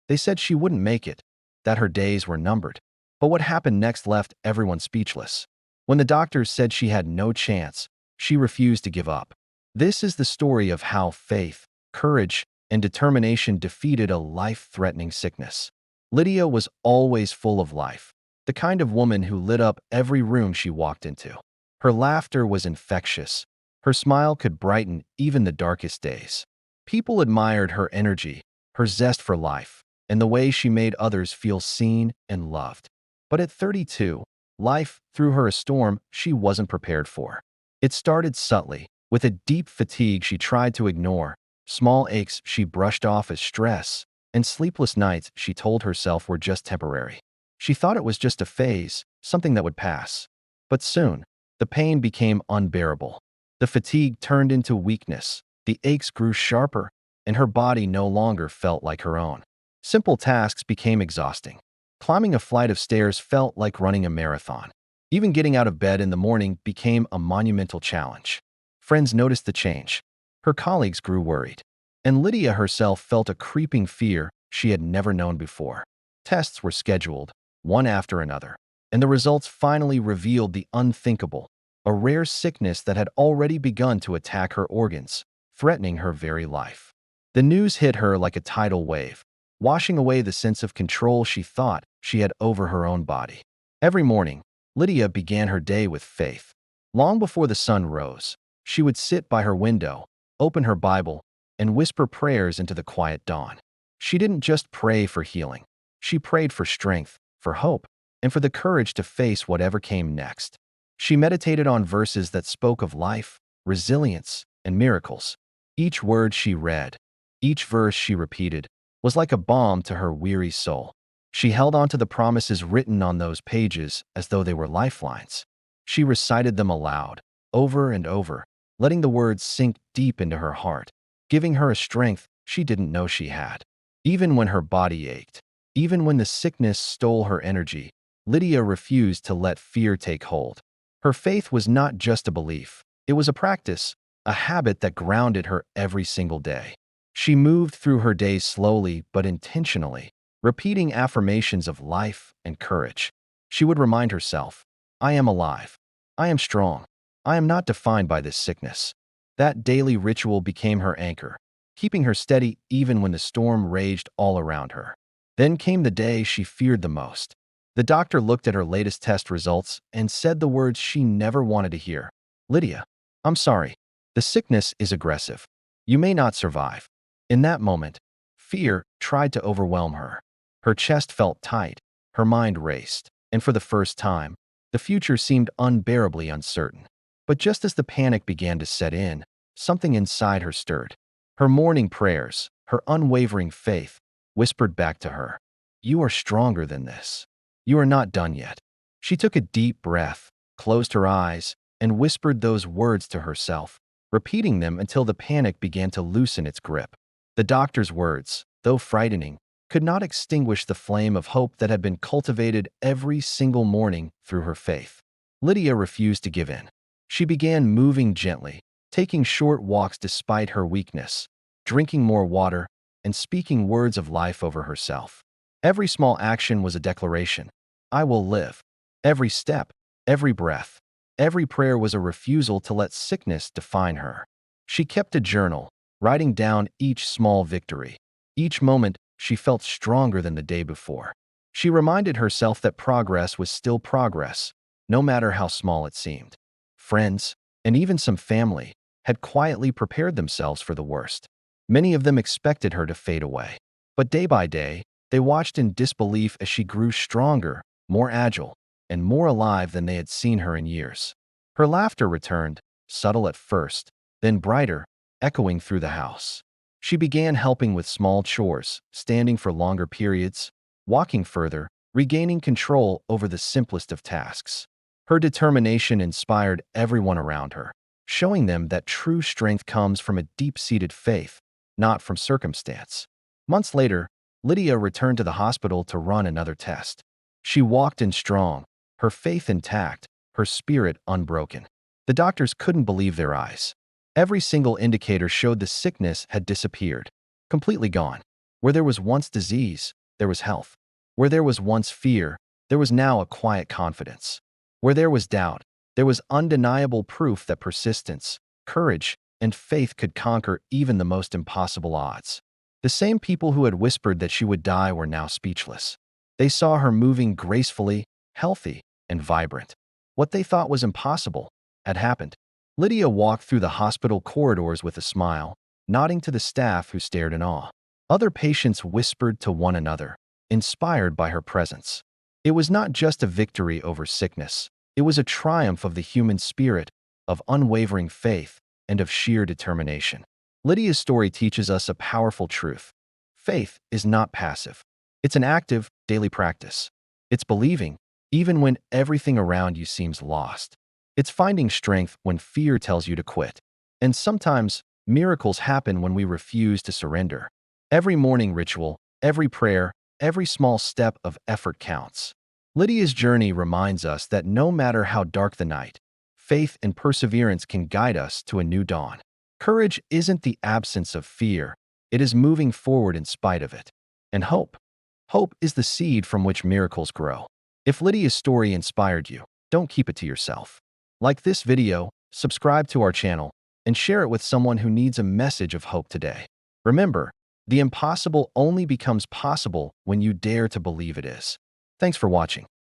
They said she wouldn't make it, that her days were numbered. But what happened next left everyone speechless. When the doctors said she had no chance, she refused to give up. This is the story of how faith, courage, and determination defeated a life-threatening sickness. Lydia was always full of life, the kind of woman who lit up every room she walked into. Her laughter was infectious. Her smile could brighten even the darkest days. People admired her energy, her zest for life, and the way she made others feel seen and loved. But at 32, life threw her a storm she wasn't prepared for. It started subtly, with a deep fatigue she tried to ignore, small aches she brushed off as stress, and sleepless nights she told herself were just temporary. She thought it was just a phase, something that would pass. But soon, the pain became unbearable. The fatigue turned into weakness, the aches grew sharper, and her body no longer felt like her own. Simple tasks became exhausting. Climbing a flight of stairs felt like running a marathon. Even getting out of bed in the morning became a monumental challenge. Friends noticed the change. Her colleagues grew worried. And Lydia herself felt a creeping fear she had never known before. Tests were scheduled, one after another, and the results finally revealed the unthinkable, a rare sickness that had already begun to attack her organs, threatening her very life. The news hit her like a tidal wave, washing away the sense of control she thought she had over her own body. Every morning, Lydia began her day with faith. Long before the sun rose, she would sit by her window, open her Bible, and whisper prayers into the quiet dawn. She didn't just pray for healing. She prayed for strength, for hope, and for the courage to face whatever came next. She meditated on verses that spoke of life, resilience, and miracles. Each word she read, each verse she repeated, was like a balm to her weary soul. She held on to the promises written on those pages as though they were lifelines. She recited them aloud, over and over, letting the words sink deep into her heart, giving her a strength she didn't know she had. Even when her body ached, even when the sickness stole her energy, Lydia refused to let fear take hold. Her faith was not just a belief. It was a practice, a habit that grounded her every single day. She moved through her days slowly but intentionally, repeating affirmations of life and courage. She would remind herself, "I am alive. I am strong. I am not defined by this sickness." That daily ritual became her anchor, keeping her steady even when the storm raged all around her. Then came the day she feared the most. The doctor looked at her latest test results and said the words she never wanted to hear. "Lydia, I'm sorry. The sickness is aggressive. You may not survive." In that moment, fear tried to overwhelm her. Her chest felt tight, her mind raced, and for the first time, the future seemed unbearably uncertain. But just as the panic began to set in, something inside her stirred. Her morning prayers, her unwavering faith, whispered back to her, "You are stronger than this. You are not done yet." She took a deep breath, closed her eyes, and whispered those words to herself, repeating them until the panic began to loosen its grip. The doctor's words, though frightening, could not extinguish the flame of hope that had been cultivated every single morning through her faith. Lydia refused to give in. She began moving gently, taking short walks despite her weakness, drinking more water, and speaking words of life over herself. Every small action was a declaration. "I will live." Every step, every breath, every prayer was a refusal to let sickness define her. She kept a journal, writing down each small victory. Each moment, she felt stronger than the day before. She reminded herself that progress was still progress, no matter how small it seemed. Friends, and even some family, had quietly prepared themselves for the worst. Many of them expected her to fade away. But day by day, they watched in disbelief as she grew stronger, more agile, and more alive than they had seen her in years. Her laughter returned, subtle at first, then brighter, echoing through the house. She began helping with small chores, standing for longer periods, walking further, regaining control over the simplest of tasks. Her determination inspired everyone around her, showing them that true strength comes from a deep-seated faith, not from circumstance. Months later, Lydia returned to the hospital to run another test. She walked in strong, her faith intact, her spirit unbroken. The doctors couldn't believe their eyes. Every single indicator showed the sickness had disappeared, completely gone. Where there was once disease, there was health. Where there was once fear, there was now a quiet confidence. Where there was doubt, there was undeniable proof that persistence, courage, and faith could conquer even the most impossible odds. The same people who had whispered that she would die were now speechless. They saw her moving gracefully, healthy, and vibrant. What they thought was impossible had happened. Lydia walked through the hospital corridors with a smile, nodding to the staff who stared in awe. Other patients whispered to one another, inspired by her presence. It was not just a victory over sickness. It was a triumph of the human spirit, of unwavering faith, and of sheer determination. Lydia's story teaches us a powerful truth. Faith is not passive. It's an active, daily practice. It's believing, even when everything around you seems lost. It's finding strength when fear tells you to quit. And sometimes, miracles happen when we refuse to surrender. Every morning ritual, every prayer, every small step of effort counts. Lydia's journey reminds us that no matter how dark the night, faith and perseverance can guide us to a new dawn. Courage isn't the absence of fear, it is moving forward in spite of it. And hope. Hope is the seed from which miracles grow. If Lydia's story inspired you, don't keep it to yourself. Like this video, subscribe to our channel, and share it with someone who needs a message of hope today. Remember, the impossible only becomes possible when you dare to believe it is. Thanks for watching.